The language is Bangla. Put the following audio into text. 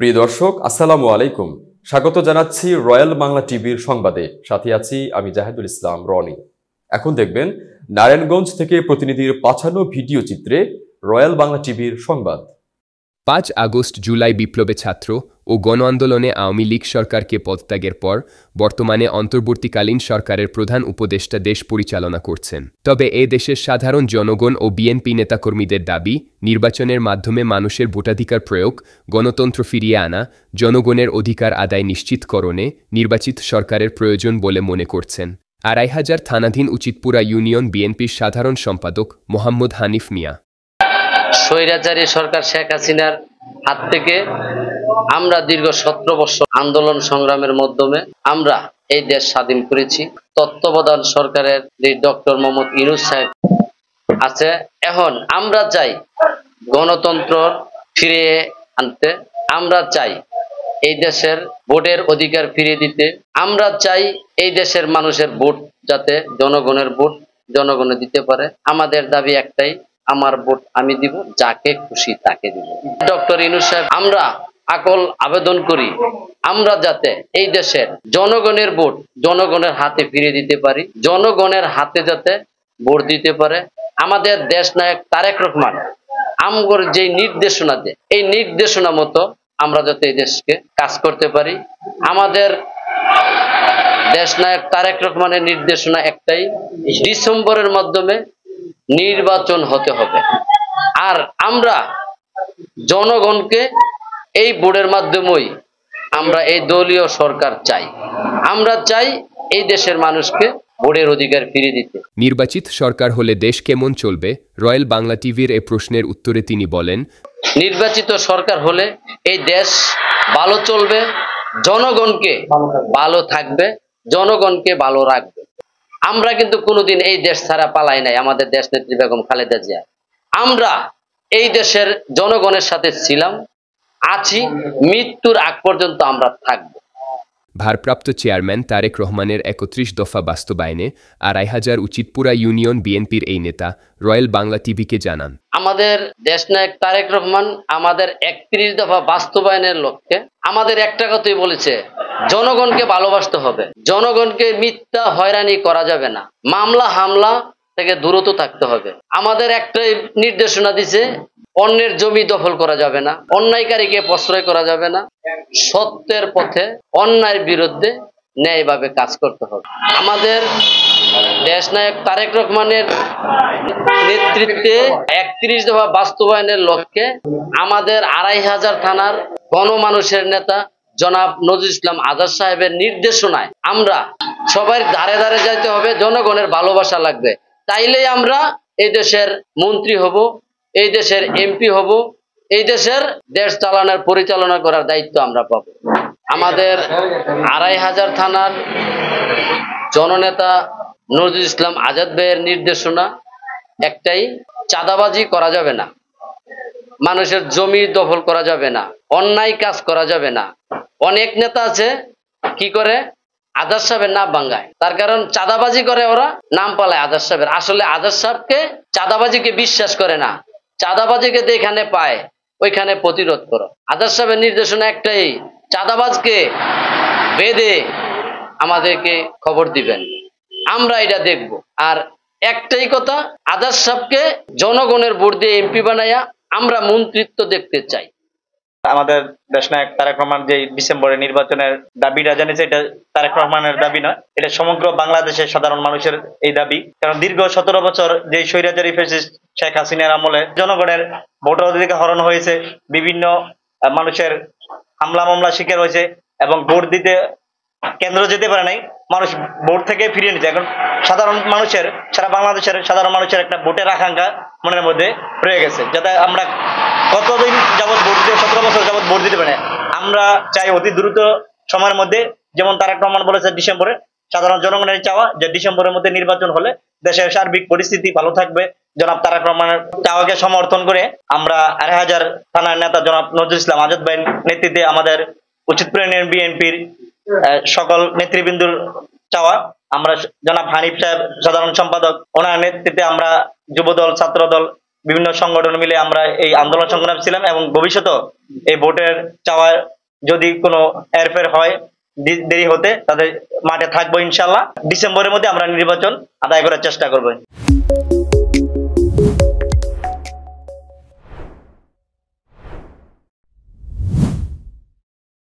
প্রিয় দর্শক, আসসালামু আলাইকুম। স্বাগত জানাচ্ছি রয়্যাল বাংলা টিভির সংবাদে। সাথে আছি আমি জাহিদুল ইসলাম রনি। এখন দেখবেন নারায়ণগঞ্জ থেকে প্রতিনিধির পাঠানো ভিডিও চিত্রে রয়্যাল বাংলা টিভির সংবাদ। ৫ আগস্ট জুলাই বিপ্লবে ছাত্র ও গণ আন্দোলনে আওয়ামী লীগ সরকারকে পদত্যাগের পর বর্তমানে অন্তর্বর্তীকালীন সরকারের প্রধান উপদেষ্টা দেশ পরিচালনা করছেন। তবে এ দেশের সাধারণ জনগণ ও বিএনপি নেতাকর্মীদের দাবি, নির্বাচনের মাধ্যমে মানুষের ভোটাধিকার প্রয়োগ, গণতন্ত্র ফিরিয়ে আনা, জনগণের অধিকার আদায় নিশ্চিতকরণে নির্বাচিত সরকারের প্রয়োজন বলে মনে করছেন ২৫০০ থানাধীন উচিতপুরা ইউনিয়ন বিএনপির সাধারণ সম্পাদক মোহাম্মদ হানিফ মিয়া। স্বৈরাচারী সরকার শেখ হাসিনার হাত থেকে আমরা দীর্ঘ ১৭ বছর আন্দোলন সংগ্রামের মাধ্যমে আমরা এই দেশ স্বাধীন করেছি। তত্ত্বাবধান সরকারের ডক্টর মোহাম্মদ ইউনূস সাহেব আছে। এখন আমরা চাই গণতন্ত্র ফিরিয়ে আনতে, আমরা চাই এই দেশের ভোটের অধিকার ফিরিয়ে দিতে, আমরা চাই এই দেশের মানুষের ভোট যাতে জনগণের ভোট জনগণে দিতে পারে। আমাদের দাবি একটাই, আমার ভোট আমি দিব, যাকে খুশি তাকে দিব। ডক্টর ইউনূস সাহেব, আমরা আকল আবেদন করি আমরা যাতে এই দেশের জনগণের ভোট জনগণের হাতে ফিরিয়ে দিতে পারি, জনগণের হাতে যাতে ভোট দিতে পারে। আমাদের দেশ নায়ক তারেক রহমান আমগর যে নির্দেশনা দেয়, এই নির্দেশনা মতো আমরা যাতে এই দেশকে কাজ করতে পারি। আমাদের দেশ নায়ক তারেক রহমানের নির্দেশনা একটাই, ডিসেম্বরের মাধ্যমে নির্বাচন হতে হবে। আর আমরা জনগণকে এই ভোটের মাধ্যমেই আমরা এই দলীয় সরকার চাই। আমরা চাই এই দেশের মানুষকে ভোটের অধিকার ফিরিয়ে দিতে। নির্বাচিত সরকার হলে দেশ কেমন চলবে? রয়্যাল বাংলা টিভির এ প্রশ্নের উত্তরে তিনি বলেন, নির্বাচিত সরকার হলে এই দেশ ভালো চলবে, জনগণকে ভালো থাকবে, জনগণকে ভালো রাখবে। আমরা কিন্তু কোনোদিন এই দেশ ছাড়া পালাই নাই। আমাদের দেশ নেত্রী বেগম খালেদা জিয়া, আমরা এই দেশের জনগণের সাথে ছিলাম, আছি, মৃত্যুর আগ পর্যন্ত আমরা থাকব। ভারপ্রাপ্ত চেয়ারম্যান তারেক রহমানের ৩১ দফা বাস্তবায়নে ২৫০০ উচিতপুরা ইউনিয়ন বিএনপির এই নেতা রয়্যাল বাংলা টিভিকে জানান, আমাদের দেশনায়ক তারেক রহমান আমাদের ৩১ দফা বাস্তবায়নের লক্ষ্যে আমাদের একটা কথাই বলেছে, জনগণকে ভালোবাসতে হবে, জনগণকে মিথ্যা হয়রানি করা যাবে না, মামলা হামলা থেকে দূরত থাকতে হবে। আমাদের একটাই নির্দেশনা দিছে, অন্যের জমি দখল করা যাবে না, অন্যায়কারীকে প্রশ্রয় করা যাবে না, সত্যের পথে অন্যায়ের বিরুদ্ধে ন্যায়ভাবে কাজ করতে হবে। আমাদের দেশনায়ক তারেক রহমানের নেতৃত্বে ৩১ দফা বাস্তবায়নের লক্ষ্যে আমাদের ২৫০০ থানার গণমানুষের নেতা জনাব নজরুল ইসলাম আজাদ সাহেবের নির্দেশনায় আমরা সবাই ধারে ধারে যাইতে হবে, জনগণের ভালোবাসা লাগবে, তাইলেই আমরা এই দেশের মন্ত্রী হব, এই দেশের এমপি হব, এই দেশের দেশ চালানোর পরিচালনা করার দায়িত্ব আমরা পাব। আমাদের ২৫০০ থানার জননেতা নজরুল ইসলাম আজাদ ভাইয়ের নির্দেশনা একটাই, চাঁদাবাজি করা যাবে না, মানুষের জমি দখল করা যাবে না, অন্যায় কাজ করা যাবে না। অনেক নেতা আছে কি করে, আজাদ সাহেবের নাম ভাঙ্গায়, তার কারণ চাঁদাবাজি করে, ওরা নাম পালায় আজাদ সাহেবের। আসলে আজাদ সাহেবকে চাঁদাবাজিকে বিশ্বাস করে না, চাঁদাবাজিকে যেখানে পায় ওইখানে প্রতিরোধ করো। আজাদ সাহেবের নির্দেশনা একটাই, চাঁদাবাজকে বেঁধে আমাদেরকে খবর দিবেন, আমরা এটা দেখব। আর একটাই কথা, আজাদ সাহেবকে জনগণের ভোট দিয়ে এমপি বানাইয়া আমরা মন্ত্রিত্ব দেখতে চাই। আমাদের দেশনায়ক তারেক রহমান যে ডিসেম্বরে নির্বাচনের দাবিটা জানিয়েছে, এটা তারেক রহমানের দাবি নয়, এটা সমগ্র বাংলাদেশের সাধারণ মানুষের এই দাবি। কারণ দীর্ঘ ১৭ বছর যে স্বৈরাচারী ফ্যাসিস্ট শেখ হাসিনার আমলে জনগণের ভোটার অধিকার হরণ হয়েছে, বিভিন্ন মানুষের হামলা মামলা শিকার হয়েছে এবং ভোট দিতে কেন্দ্র যেতে পারে নাই, মানুষ ভোট থেকে ফিরিয়ে নিচ্ছে। এখন সাধারণ মানুষের, সারা বাংলাদেশের সাধারণ মানুষের একটা ভোটের আকাঙ্ক্ষা মনের মধ্যে রয়ে গেছে, যাতে আমরা কতদিন যাবৎ ভোট দিয়ে ১৭ বছর যাবৎ ভোট দিতে পারে। আমরা চাই অতি দ্রুত সময়ের মধ্যে, যেমন তারেক রহমান বলেছে ডিসেম্বরে, সাধারণ জনগণের চাওয়া যে ডিসেম্বরের মধ্যে নির্বাচন হলে দেশের সার্বিক পরিস্থিতি ভালো থাকবে। জনাব তারেক রহমানের চাওয়াকে সমর্থন করে আমরা ২৫০০ থানার নেতা জনাব নজরুল ইসলাম আজাদ ভাইয়ের নেতৃত্বে আমাদের উচিতপুরা ইউনিয়ন বিএনপির সকল নেতৃবৃন্দুর চাওয়া, আমরা জনাব হানিফ সাহেব সাধারণ সম্পাদক, ওনার নেতৃত্বে আমরা যুবদল, ছাত্রদল বিভিন্ন সংগঠন মিলে আমরা এই আন্দোলন সংগ্রাম ছিলাম, এবং ভবিষ্যতে এই ভোটের চাওয়া যদি কোনো এরফের হয় দেরি হতে, তাদের মাঠে থাকবো ইনশাল্লাহ। ডিসেম্বরের মধ্যে আমরা নির্বাচন আদায় করার চেষ্টা করবো।